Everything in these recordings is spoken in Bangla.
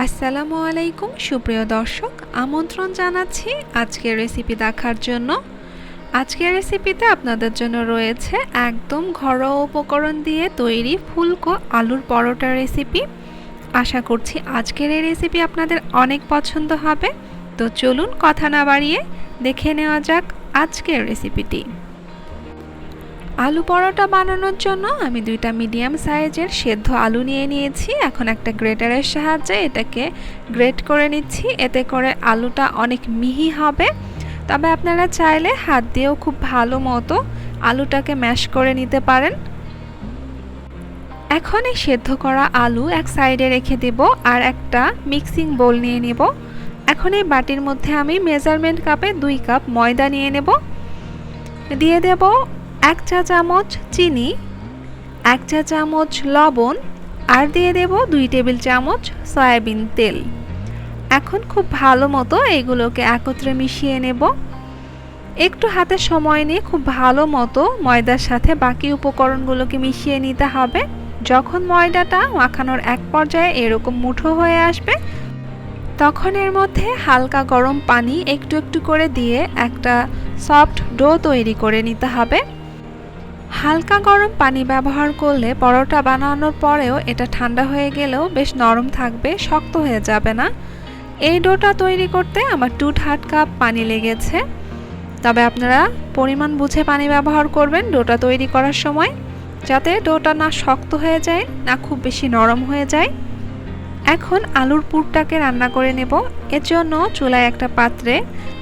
আসসালামু আলাইকুম সুপ্রিয় দর্শক, আমন্ত্রণ জানাচ্ছি আজকের রেসিপি দেখার জন্য। আজকের রেসিপিতে আপনাদের জন্য রয়েছে একদম ঘরোয়া উপকরণ দিয়ে তৈরি ফুলকো আলুর পরোটা রেসিপি। আশা করছি আজকের এই রেসিপি আপনাদের অনেক পছন্দ হবে। তো চলুন কথা না বাড়িয়ে দেখে নেওয়া যাক আজকের রেসিপিটি। আলু পরোটা বানানোর জন্য আমি দুইটা মিডিয়াম সাইজের সেদ্ধ আলু নিয়ে নিয়েছি। এখন একটা গ্রেটারের সাহায্যে এটাকে গ্রেট করে নিচ্ছি, এতে করে আলুটা অনেক মিহি হবে। তবে আপনারা চাইলে হাত দিয়েও খুব ভালো মতো আলুটাকে ম্যাশ করে নিতে পারেন। এখন এই সেদ্ধ করা আলু এক সাইডে রেখে দেব আর একটা মিক্সিং বোল নিয়ে নেব। এখন এই বাটির মধ্যে আমি মেজারমেন্ট কাপে 2 কাপ ময়দা নিয়ে নেব। দিয়ে দেব 1 চা চামচ চিনি, 1 চা চামচ লবণ আর দিয়ে দেব 2 টেবিল চামচ সয়াবিন তেল। এখন খুব ভালো মতো এগুলোকে একত্রে মিশিয়ে নেব। একটু হাতে সময় নিয়ে খুব ভালো মতো ময়দার সাথে বাকি উপকরণগুলোকে মিশিয়ে নিতে হবে। যখন ময়দাটা মাখানোর এক পর্যায়ে এরকম মুঠো হয়ে আসবে, তখন এর মধ্যে হালকা গরম পানি একটু একটু করে দিয়ে একটা সফট ডো তৈরি করে নিতে হবে। হালকা গরম পানি ব্যবহার করলে পরোটা বানানোর পরেও এটা ঠান্ডা হয়ে গেলেও বেশ নরম থাকবে, শক্ত হয়ে যাবে না। এই ডোটা তৈরি করতে আমার 2/2 কাপ পানি লেগেছে। তবে আপনারা পরিমাণ বুঝে পানি ব্যবহার করবেন ডোটা তৈরি করার সময়, যাতে ডোটা না শক্ত হয়ে যায় না খুব বেশি নরম হয়ে যায়। এখন আলুর পুরটাকে রান্না করে নেব। এর জন্য চুলায় একটা পাত্রে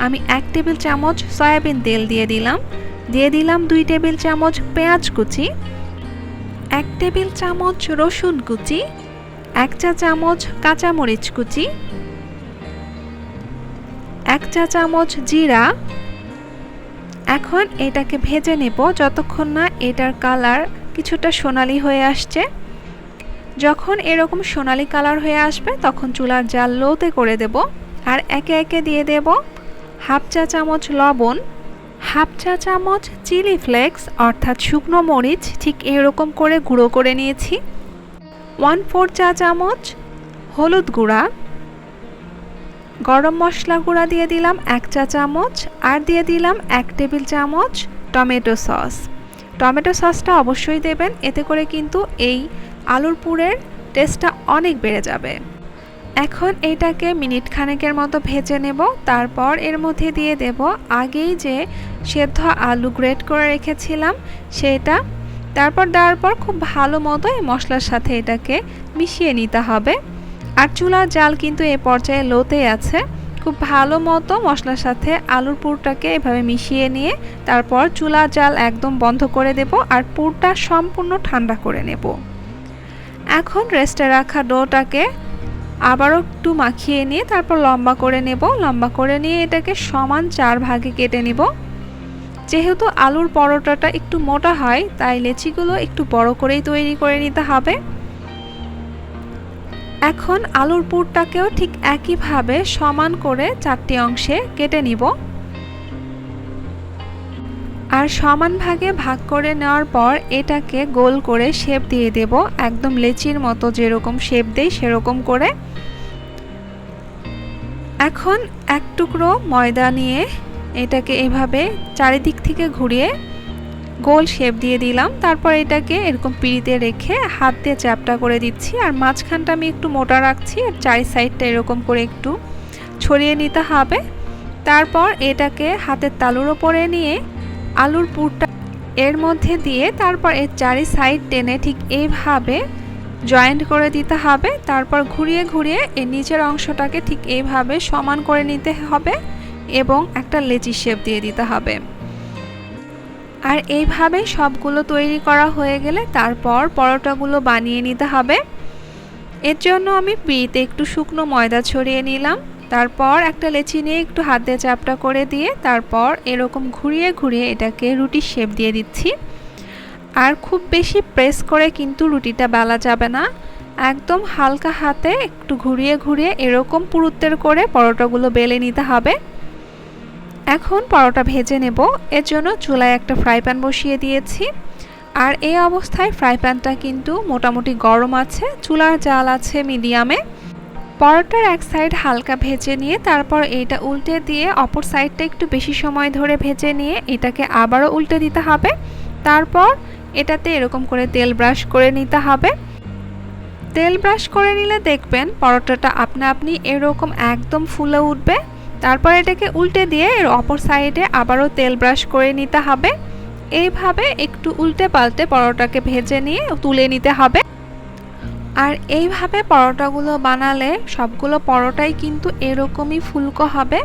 আমি 1 টেবিল চামচ সয়াবিন তেল দিয়ে দিলাম 2 টেবিল চামচ পেঁয়াজ কুচি, 1 টেবিল চামচ রসুন কুচি, 1 চা চামচ কাঁচামরিচ কুচি, 1 চা চামচ জিরা। এখন এটাকে ভেজে নেব যতক্ষণ না এটার কালার কিছুটা সোনালি হয়ে আসছে। যখন এরকম সোনালি কালার হয়ে আসবে তখন চুলার জাল লোতে করে দেব। আর একে একে দিয়ে দেব 1/2 চা চামচ লবণ, 1/2 চা চামচ চিলি ফ্লেক্স অর্থাৎ শুকনো মরিচ, ঠিক এরকম করে গুঁড়ো করে নিয়েছি, 1/4 চা চামচ হলুদ গুঁড়া, গরম মশলা গুঁড়া দিয়ে দিলাম 1 চা চামচ আর দিয়ে দিলাম 1 টেবিল চামচ টমেটো সস। টমেটো সসটা অবশ্যই দেবেন, এতে করে কিন্তু এই আলুর পুরের টেস্টটা অনেক বেড়ে যাবে। এখন এটাকে মিনিট খানেকের মতো ভেজে নেব। তারপর এর মধ্যে দিয়ে দেব আগেই যে সেদ্ধ আলু গ্রেট করে রেখেছিলাম সেটা। তারপর দেওয়ার পর খুব ভালো মতো এই মশলার সাথে এটাকে মিশিয়ে নিতে হবে। আর চুলার জাল কিন্তু এই পর্যায়ে লোতে আছে। খুব ভালো মতো মশলার সাথে আলুর পুরটাকে এভাবে মিশিয়ে নিয়ে তারপর চুলার জাল একদম বন্ধ করে দেব আর পুরটা সম্পূর্ণ ঠান্ডা করে নেব। এখন রেস্টে রাখা ডোটাকে আবারও একটু মাখিয়ে নিয়ে তারপর লম্বা করে নেব। লম্বা করে নিয়ে এটাকে সমান 4 ভাগে কেটে নেব। যেহেতু আলুর পরোটাটা একটু মোটা হয় তাই লেচিগুলো একটু বড় করেই তৈরি করে নিতে হবে। এখন আলুর পুরটাকেও ঠিক একইভাবে সমান করে 4টি অংশে কেটে নিব। আর সমান ভাগে ভাগ করে নেওয়ার পর এটাকে গোল করে শেপ দিয়ে দেব, একদম লেচির মতো যেরকম শেপ দেই সেরকম করে। এখন এক টুকরো ময়দা নিয়ে এটাকে এভাবে চারিদিক থেকে ঘুরিয়ে গোল শেপ দিয়ে দিলাম। তারপর এটাকে এরকম পিঁড়িতে রেখে হাত দিয়ে চ্যাপটা করে দিচ্ছি। আর মাঝখানটা আমি একটু মোটা রাখছি আর চারি সাইডটা এরকম করে একটু ছড়িয়ে নিতে হবে। তারপর এটাকে হাতের তালুর ওপরে নিয়ে আলুর পুরটা এর মধ্যে দিয়ে তারপর এর চারি সাইড টেনে ঠিক এইভাবে জয়েন্ট করে দিতে হবে। তারপর ঘুরিয়ে ঘুরিয়ে এর নিচের অংশটাকে ঠিক এইভাবে সমান করে নিতে হবে এবং একটা লেচি শেপ দিয়ে দিতে হবে। আর এইভাবে সবগুলো তৈরি করা হয়ে গেলে তারপর পরোটাগুলো বানিয়ে নিতে হবে। এর জন্য আমি পিঁড়িতে একটু শুকনো ময়দা ছড়িয়ে নিলাম। তারপর একটা লেচি নিয়ে একটু হাত দিয়ে চাপটা করে দিয়ে তারপর এরকম ঘুরিয়ে ঘুরিয়ে এটাকে রুটির শেপ দিয়ে দিচ্ছি। আর খুব বেশি প্রেস করে কিন্তু রুটিটা বেলা যাবে না, একদম হালকা হাতে একটু ঘুরিয়ে ঘুরিয়ে এরকম পুরুত্বের করে পরোটাগুলো বেলে নিতে হবে। এখন পরোটা ভেজে নেব। এর জন্য চুলায় একটা ফ্রাই প্যান বসিয়ে দিয়েছি। আর এই অবস্থায় ফ্রাই প্যানটা কিন্তু মোটামুটি গরম আছে, চুলার জাল আছে মিডিয়ামে। পরোটার এক সাইড হালকা ভেজে নিয়ে তারপর এটা উল্টে দিয়ে অপর সাইডটা একটু বেশি সময় ধরে ভেজে নিয়ে এটাকে আবারও উল্টে দিতে হবে। তারপর এটাতে এরকম করে তেল ব্রাশ করে নিতে হবে। তেল ব্রাশ করে নিলে দেখবেন পরোটাটা আপনা আপনি এরকম একদম ফুলে উঠবে। তারপর এটাকে উল্টে দিয়ে এর অপর সাইডে আবারও তেল ব্রাশ করে নিতে হবে। এইভাবে একটু উল্টে পাল্টে পরোটাকে ভেজে নিয়ে তুলে নিতে হবে। আর এইভাবে পরোটাগুলো বানালে সবগুলো পরোটাই কিন্তু এরকমই ফুলকো হবে।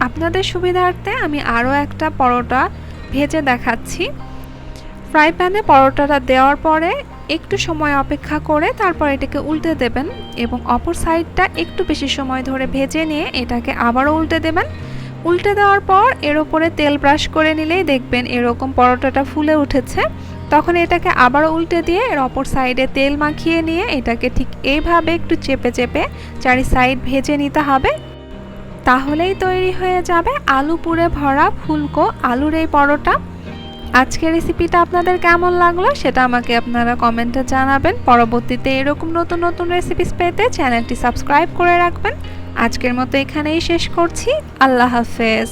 আপনাদের সুবিধার্থে আমি আরও একটা পরোটা ভেজে দেখাচ্ছি। ফ্রাই প্যানে পরোটাটা দেওয়ার পরে একটু সময় অপেক্ষা করে তারপর এটাকে উল্টে দেবেন এবং অপর সাইডটা একটু বেশি সময় ধরে ভেজে নিয়ে এটাকে আবারও উল্টে দেবেন। উল্টে দেওয়ার পর এর উপরে তেল ব্রাশ করে নিলেই দেখবেন এরকম পরোটাটা ফুলে উঠেছে। তখন এটাকে আবারও উল্টে দিয়ে এর অপর সাইডে তেল মাখিয়ে নিয়ে এটাকে ঠিক এইভাবে একটু চেপে চেপে চারি সাইড ভেজে নিতে হবে। তাহলেই তৈরি হয়ে যাবে আলু পুরে ভরা ফুলকো আলুর এই পরোটা। আজকের রেসিপিটা আপনাদের কেমন লাগলো সেটা আমাকে আপনারা কমেন্টে জানাবেন। পরবর্তীতে এরকম নতুন নতুন রেসিপিস পেতে চ্যানেলটি সাবস্ক্রাইব করে রাখবেন। আজকের মতো এখানেই শেষ করছি। আল্লাহ হাফেজ।